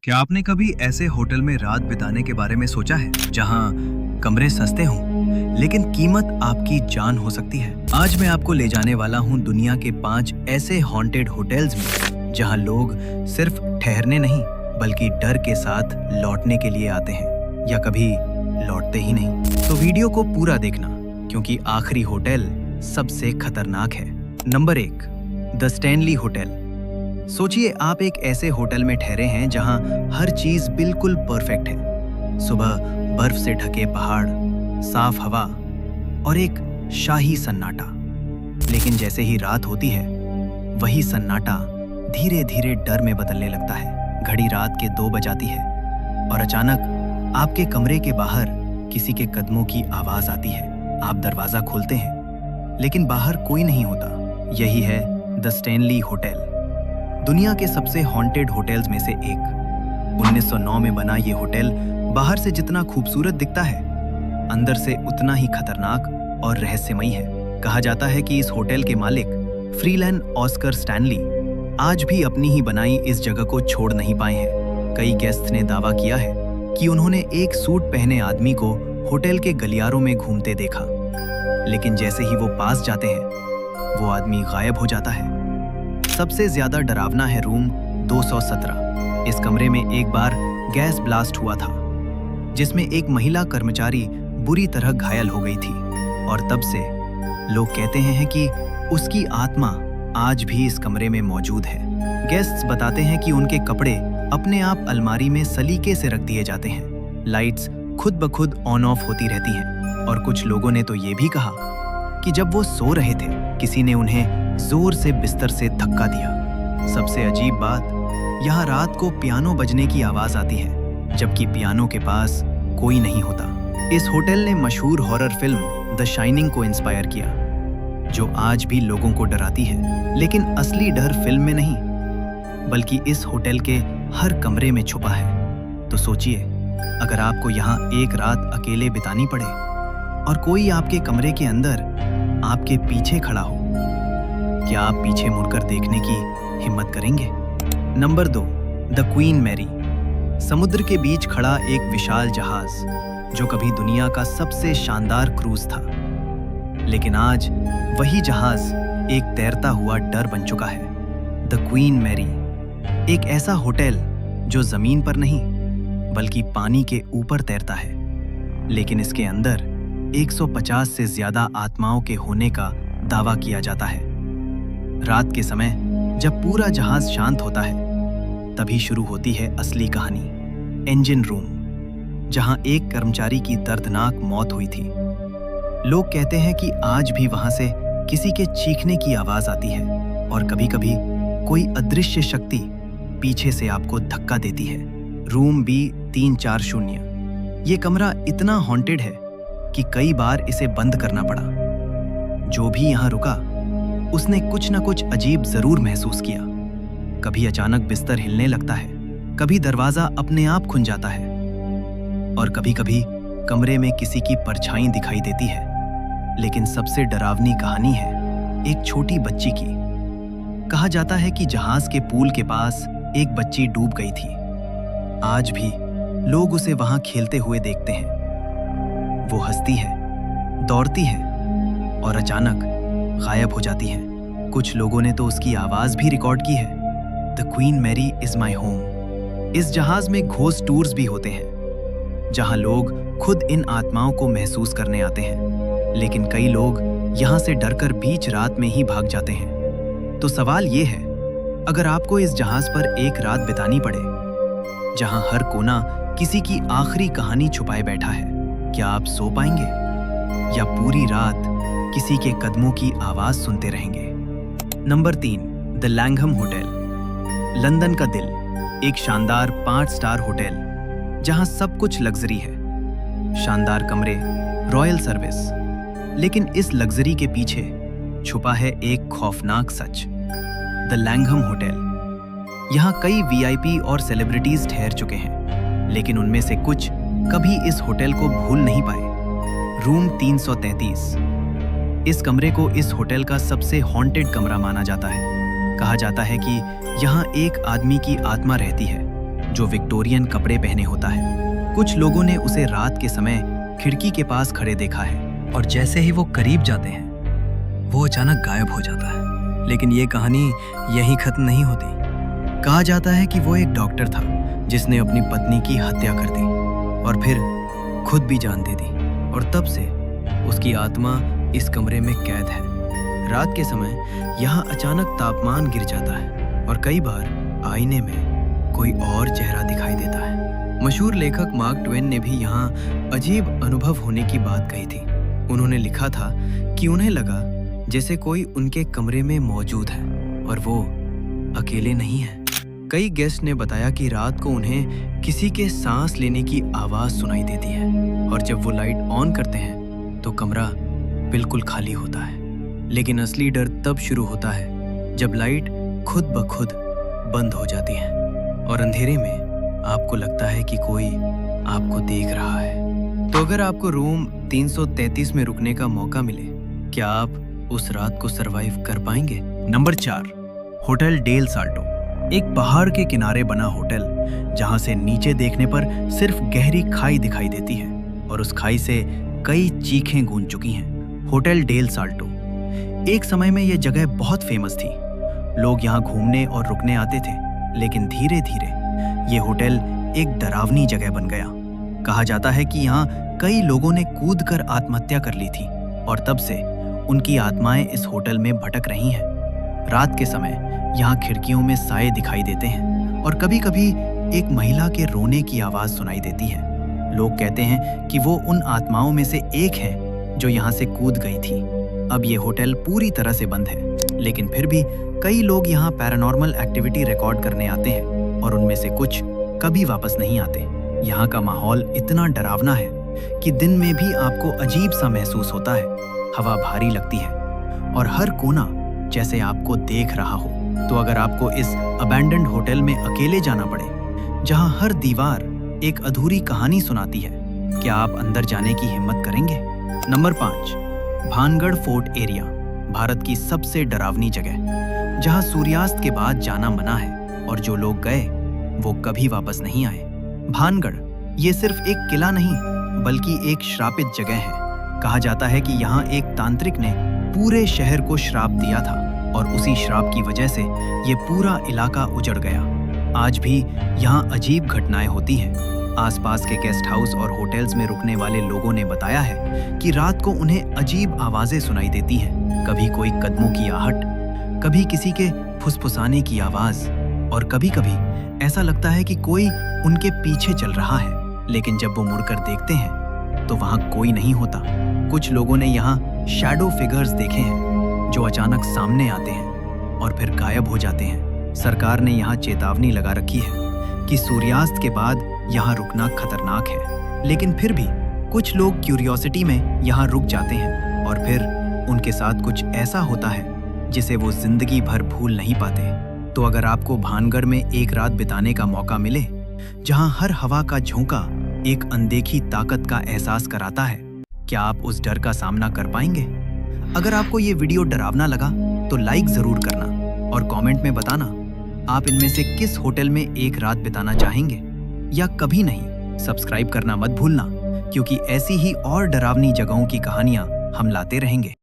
क्या आपने कभी ऐसे होटल में रात बिताने के बारे में सोचा है जहां कमरे सस्ते हों लेकिन कीमत आपकी जान हो सकती है? आज मैं आपको ले जाने वाला हूं दुनिया के 5 ऐसे हॉन्टेड होटल्स में जहां लोग सिर्फ ठहरने नहीं बल्कि डर के साथ लौटने के लिए आते हैं या कभी लौटते ही नहीं। तो वीडियो को पूरा देखना क्योंकि आखिरी होटल सबसे खतरनाक है। Number 1, the Stanley hotel. सोचिए आप एक ऐसे होटल में ठहरे हैं जहां हर चीज बिल्कुल परफेक्ट है। सुबह बर्फ से ढके पहाड़, साफ हवा और एक शाही सन्नाटा। लेकिन जैसे ही रात होती है वही सन्नाटा धीरे धीरे डर में बदलने लगता है। घड़ी रात के 2 बजाती है और अचानक आपके कमरे के बाहर किसी के कदमों की आवाज आती है। आप दरवाजा खोलते हैं लेकिन बाहर कोई नहीं होता। यही है द स्टैनली होटल, दुनिया के सबसे हॉन्टेड होटल्स में से एक। 1909 में बना ये होटल बाहर से जितना खूबसूरत दिखता है अंदर से उतना ही खतरनाक और रहस्यमयी है। कहा जाता है कि इस होटल के मालिक फ्रीलैंड ऑस्कर स्टैनली आज भी अपनी ही बनाई इस जगह को छोड़ नहीं पाए हैं। कई गेस्ट ने दावा किया है कि उन्होंने एक सूट पहने आदमी को होटल के गलियारों में घूमते देखा, लेकिन जैसे ही वो पास जाते हैं वो आदमी गायब हो जाता है। सबसे ज्यादा डरावना है रूम 217। इस कमरे में एक बार गैस ब्लास्ट हुआ था जिसमें एक महिला कर्मचारी बुरी तरह घायल हो गई थी और तब से लोग कहते हैं कि उसकी आत्मा आज भी इस कमरे में मौजूद है। गेस्ट्स बताते हैं कि उनके कपड़े अपने आप अलमारी में सलीके से रख दिए जाते हैं। लाइट्स खुद ब खुद ऑन ऑफ होती रहती हैं और कुछ लोगों ने तो ये भी कहा कि जब वो सो रहे थे किसी ने उन्हें जोर से बिस्तर से धक्का दिया। सबसे अजीब बात, यहाँ रात को पियानो बजने की आवाज आती है जबकि पियानो के पास कोई नहीं होता। इस होटल ने मशहूर हॉरर फिल्म द शाइनिंग को इंस्पायर किया जो आज भी लोगों को डराती है। लेकिन असली डर फिल्म में नहीं बल्कि इस होटल के हर कमरे में छुपा है। तो सोचिए, अगर आपको यहाँ एक रात अकेले बितानी पड़े और कोई आपके कमरे के अंदर आपके पीछे खड़ा हो, क्या आप पीछे मुड़कर देखने की हिम्मत करेंगे? Number 2, the Queen Mary. समुद्र के बीच खड़ा एक विशाल जहाज जो कभी दुनिया का सबसे शानदार क्रूज था, लेकिन आज वही जहाज एक तैरता हुआ डर बन चुका है। द क्वीन मैरी, एक ऐसा होटल जो जमीन पर नहीं बल्कि पानी के ऊपर तैरता है, लेकिन इसके अंदर 150 से ज्यादा आत्माओं के होने का दावा किया जाता है। रात के समय जब पूरा जहाज शांत होता है तभी शुरू होती है असली कहानी। इंजन रूम, जहां एक कर्मचारी की दर्दनाक मौत हुई थी। लोग कहते हैं कि आज भी वहां से किसी के चीखने की आवाज आती है और कभी-कभी कोई अदृश्य शक्ति पीछे से आपको धक्का देती है। रूम B340, ये कमरा इतना हॉन्टेड है कि कई बार इसे बंद करना पड़ा। जो भी यहाँ रुका उसने कुछ न कुछ अजीब जरूर महसूस किया। कभी अचानक बिस्तर हिलने लगता है, कभी दरवाजा अपने आप खुल जाता है और कभी-कभी कमरे में किसी की परछाई दिखाई देती है। लेकिन सबसे डरावनी कहानी है एक छोटी बच्ची की। कहा जाता है कि जहाज के पूल के पास एक बच्ची डूब गई थी। आज भी लोग उसे वहां खेलते हुए देखते हैं। वो हंसती है, दौड़ती है और अचानक गायब हो जाती है। कुछ लोगों ने तो उसकी आवाज भी रिकॉर्ड की है, the Queen Mary is my home. इस जहाज में घोस्ट टूर्स भी होते हैं जहां लोग खुद इन आत्माओं को महसूस करने आते हैं, लेकिन कई लोग यहां से डरकर बीच रात में ही भाग जाते हैं। तो सवाल ये है, अगर आपको इस जहाज पर एक रात बितानी पड़े जहां हर कोना किसी की आखिरी कहानी छुपाए बैठा है, क्या आप सो पाएंगे या पूरी रात किसी के कदमों की आवाज सुनते रहेंगे? नंबर 3, द लैंघम होटल, लंदन का दिल। एक शानदार 5 स्टार होटल जहां सब कुछ लग्जरी है, शानदार कमरे, रॉयल सर्विस, लेकिन इस लग्जरी के पीछे छुपा है एक खौफनाक सच। द लैंघम होटल, यहाँ कई VIP और सेलिब्रिटीज ठहर चुके हैं, लेकिन उनमें से कुछ कभी इस होटल को भूल नहीं पाए। रूम 333, इस कमरे को इस होटल का सबसे हॉन्टेड कमरा माना जाता है। कहा जाता है कि यहाँ एक आदमी की आत्मा रहती है जो विक्टोरियन कपड़े पहने होता है। कुछ लोगों ने उसे रात के समय खिड़की के पास खड़े देखा है और जैसे ही वो करीब जाते हैं वो अचानक गायब हो जाता है। लेकिन ये कहानी यहीं खत्म नहीं होती। कहा जाता है कि वो एक डॉक्टर था जिसने अपनी पत्नी की हत्या कर दी और फिर खुद भी जान दे दी, और तब से उसकी आत्मा इस कमरे में कैद है। रात के समय यहाँ अचानक तापमान गिर जाता है और कई बार आईने में कोई और चेहरा दिखाई देता है। मशहूर लेखक मार्क ट्वेन ने भी यहाँ अजीब अनुभव होने की बात कही थी। उन्होंने लिखा था कि उन्हें लगा जैसे कोई उनके कमरे में मौजूद है और वो अकेले नहीं है। कई गेस्ट ने बताया कि रात को उन्हें किसी के सांस लेने की आवाज सुनाई देती है और जब वो लाइट ऑन करते हैं तो कमरा बिल्कुल खाली होता है। लेकिन असली डर तब शुरू होता है जब लाइट खुद ब खुद बंद हो जाती है और अंधेरे में आपको लगता है कि कोई आपको देख रहा है। तो अगर आपको रूम 333 में रुकने का मौका मिले, क्या आप उस रात को सरवाइव कर पाएंगे? Number 4, hotel Del Salto. एक पहाड़ के किनारे बना होटल जहां से नीचे देखने पर सिर्फ गहरी खाई दिखाई देती है और उस खाई से कई चीखें गूंज चुकी हैं। होटल डेल साल्टो एक समय में यह जगह बहुत फेमस थी। लोग यहाँ घूमने और रुकने आते थे, लेकिन धीरे धीरे ये होटल एक डरावनी जगह बन गया। कहा जाता है कि यहाँ कई लोगों ने कूदकर आत्महत्या कर ली थी और तब से उनकी आत्माएं इस होटल में भटक रही हैं। रात के समय यहाँ खिड़कियों में साए दिखाई देते हैं और कभी-कभी एक महिला के रोने की आवाज सुनाई देती है। लोग कहते हैं कि वो उन आत्माओं में से एक है जो यहाँ से कूद गई थी। अब ये होटल पूरी तरह से बंद है, लेकिन फिर भी कई लोग यहाँ पैरानॉर्मल एक्टिविटी रिकॉर्ड करने आते हैं और उनमें से कुछ कभी वापस नहीं आते। यहाँ का माहौल इतना डरावना है कि दिन में भी आपको अजीब सा महसूस होता है। हवा भारी लगती है और हर कोना जैसे आपको देख रहा हो। तो अगर आपको इस अबैंडन्ड होटल में अकेले जाना पड़े, जहां हर दीवार एक अधूरी कहानी सुनाती है, क्या आप अंदर जाने की हिम्मत करेंगे? Number 5, Bhangarh fort area. Bharat की सबसे डरावनी जगह जहां सूर्यास्त के बाद जाना मना है और जो लोग गए वो कभी वापस नहीं आए। भानगढ़ ये सिर्फ एक किला नहीं बल्कि एक श्रापित जगह है। कहा जाता है कि यहाँ एक तांत्रिक ने पूरे शहर को श्राप दिया था और उसी श्राप की वजह से ये पूरा इलाका उजड़ गया। आज भी यहाँ अजीब घटनाएं होती हैं। आसपास के गेस्ट हाउस और होटल्स में रुकने वाले लोगों ने बताया है कि रात को उन्हें अजीब आवाजें सुनाई देती हैं। कभी कोई कदमों की आहट, कभी किसी के फुसफुसाने की आवाज और कभी-कभी ऐसा लगता है कि कोई उनके पीछे चल रहा है। लेकिन जब वो मुड़कर देखते हैं तो वहाँ कोई नहीं होता। कुछ लोगों ने यहाँ शैडो फिगर्स देखे हैं जो अचानक सामने आते हैं और फिर गायब हो जाते हैं। सरकार ने यहाँ चेतावनी लगा रखी है कि सूर्यास्त के बाद यहाँ रुकना खतरनाक है, लेकिन फिर भी कुछ लोग क्यूरियोसिटी में यहाँ रुक जाते हैं और फिर उनके साथ कुछ ऐसा होता है जिसे वो जिंदगी भर भूल नहीं पाते। तो अगर आपको भानगढ़ में एक रात बिताने का मौका मिले, जहाँ हर हवा का झोंका एक अनदेखी ताकत का एहसास कराता है, क्या आप उस डर का सामना कर पाएंगे? अगर आपको ये वीडियो डरावना लगा तो लाइक जरूर करना और कमेंट में बताना आप इनमें से किस होटल में एक रात बिताना चाहेंगे या कभी नहीं। सब्सक्राइब करना मत भूलना, क्योंकि ऐसी ही और डरावनी जगहों की कहानियां हम लाते रहेंगे।